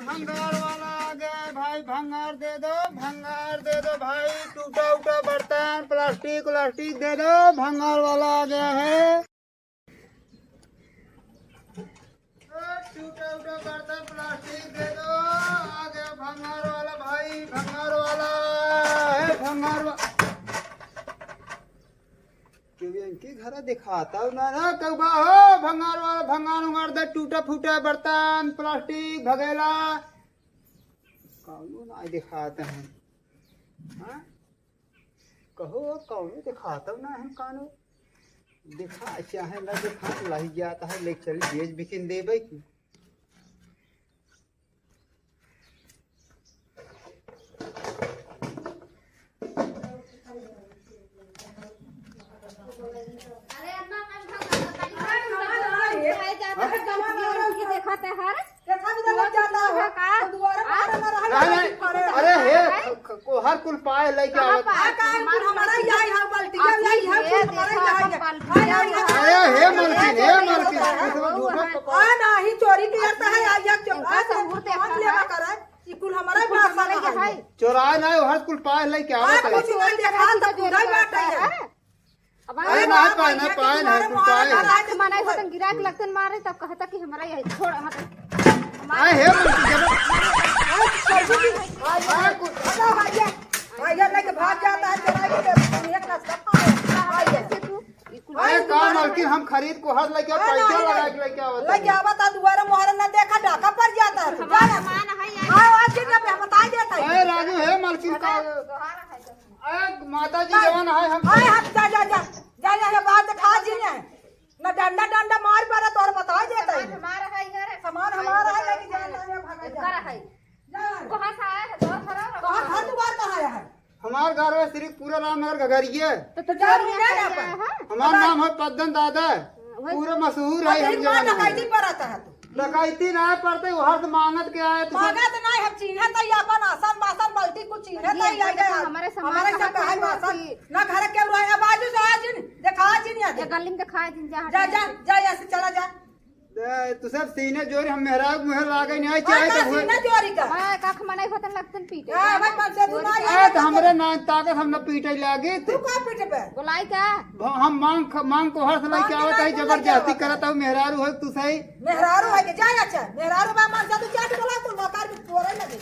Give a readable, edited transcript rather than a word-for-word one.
भंगार वाला आ गया है भाई, भंगार दे दो, भंगार दे दो भाई। टूटा उटा बर्तन प्लास्टिक व्लास्टिक दे दो, भंगार वाला आ गया है। टूटा उटा बर्तन प्लास्टिक दे दो, आ गया भंगार वाला भाई, भंगार वाला है, भंगार वाला। इनके घर दिखाता ना ना कौवा हो, भंगार वाला भंगार उंगार दे, टूटा फूटा बर्तन प्लास्टिक भगेला कौनो ना दिखाते हैं। हाँ कहो कौनो दिखाता ना हम कानो दिखा चाहे ना दिखा लही जाता है, ले चल बेच बिकिन देवे की। अरे हे हर कुल पाए लेके आवत। अरे हे मलकिन हे मलकिन नहीं चोरी करता है कुल हमारा चोराए ना हर कुल पाए लेके आवत। अरे ना पाए ना पाए ना कुल पाए मना होतन गिराक लगतन मारे तब कहता कि हमारा यही छोड़ आए हे अरे का मलकिन हम खरीद को हर लेके पैसा लगा के लेके आवत। लेके आवता दोबारा मोहर न देखा ढाका पड़ जाता है। बता देता है। अरे राजू हे मलकिन का अरे माता जी जवान है हम जा जा जा जा जा बात खा जी ने न डंडा डंडा मार पड़ा तोर बता देता है। हमारा है घर सामान हमारा है लेके जाना भागा जा है कहां से आया है घर खराब कहां घर द्वार कहां आया है। हमार घर है श्री पूरा रामनगर घगरिया। तो हमारा नाम है पद्दन दादा, पूरा मशहूर है हम जवान डकैती पर आता है। डकैती ना पड़ते हर मांगत के आए तो मांगत नहीं हम चिन्ह तई अपन आसन बासन बाल्टी को चिन्ह तई आ गया हमारे हमारे सब कहे बासन ना घर के रोया बाजू से आज देखा जी ने ये गली में दिखाए दिन जा जा जा जा ऐसे चला जा तू सब सीने जोर हम मेहरा मुहर लागे नहीं चाहे तो हुए सीना जोरी का हां काख मनाई होतन लगतन पीटे हां भाई पर से दुना ए तो हमरे ना ताकत हम न पीटे लागे तू का पीटे पे बुलाई का हम मांग को हर समय क्या आवत है जबरदस्ती करत है मेहरारू हो तू सही मेहरारू है के जा अच्छा मेहरारू बा मान जा तू चाट बोला तू नौकर भी तोरे लगे